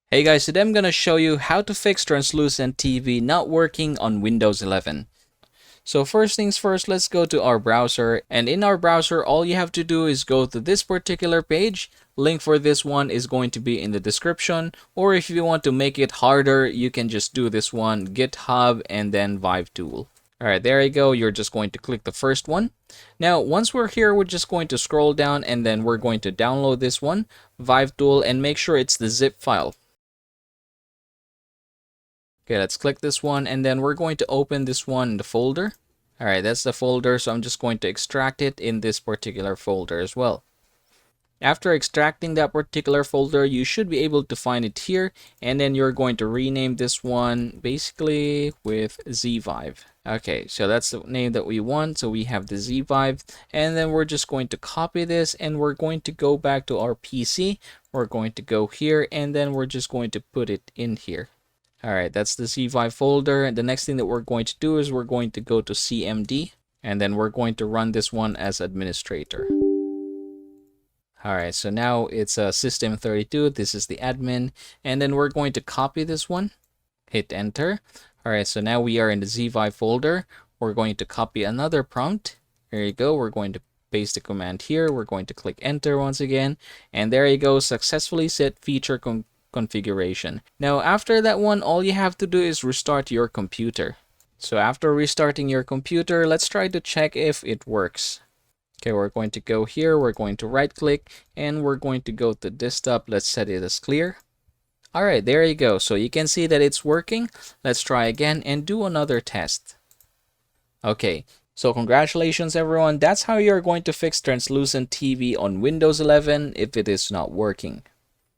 Hey guys, today I'm gonna show you how to fix Translucent TV not working on Windows 11. So first things first, let's go to our browser, and in our browser all you have to do is go to this particular page. Link for this one is going to be in the description, or if you want to make it harder, you can just do this one, GitHub and then Vive tool. Alright, there you go. You're just going to click the first one. Now, once we're here, we're just going to scroll down and then we're going to download this one, Vive tool, and make sure it's the zip file. Okay, let's click this one and then we're going to open this one in the folder. Alright, that's the folder, so I'm just going to extract it in this particular folder as well. After extracting that particular folder, you should be able to find it here, and then you're going to rename this one basically with zvive. Okay, so that's the name that we want, so we have the zvive, and then we're just going to copy this and we're going to go back to our PC. We're going to go here and then we're just going to put it in here. Alright, that's the zvive folder. And the next thing that we're going to do is we're going to go to cmd and then we're going to run this one as administrator. Alright, so now it's system32. This is the admin, and then we're going to copy this one, hit enter. Alright, so now we are in the zvive folder. We're going to copy another prompt. There you go. We're going to paste the command here. We're going to click enter once again, and there you go, successfully set feature configuration. Now after that one, all you have to do is restart your computer. So after restarting your computer, let's try to check if it works. Okay, we're going to go here, we're going to right click, and we're going to go to desktop. Let's set it as clear. Alright, there you go. So you can see that it's working. Let's try again and do another test. Okay, so congratulations everyone. That's how you're going to fix Translucent TV on Windows 11 if it is not working.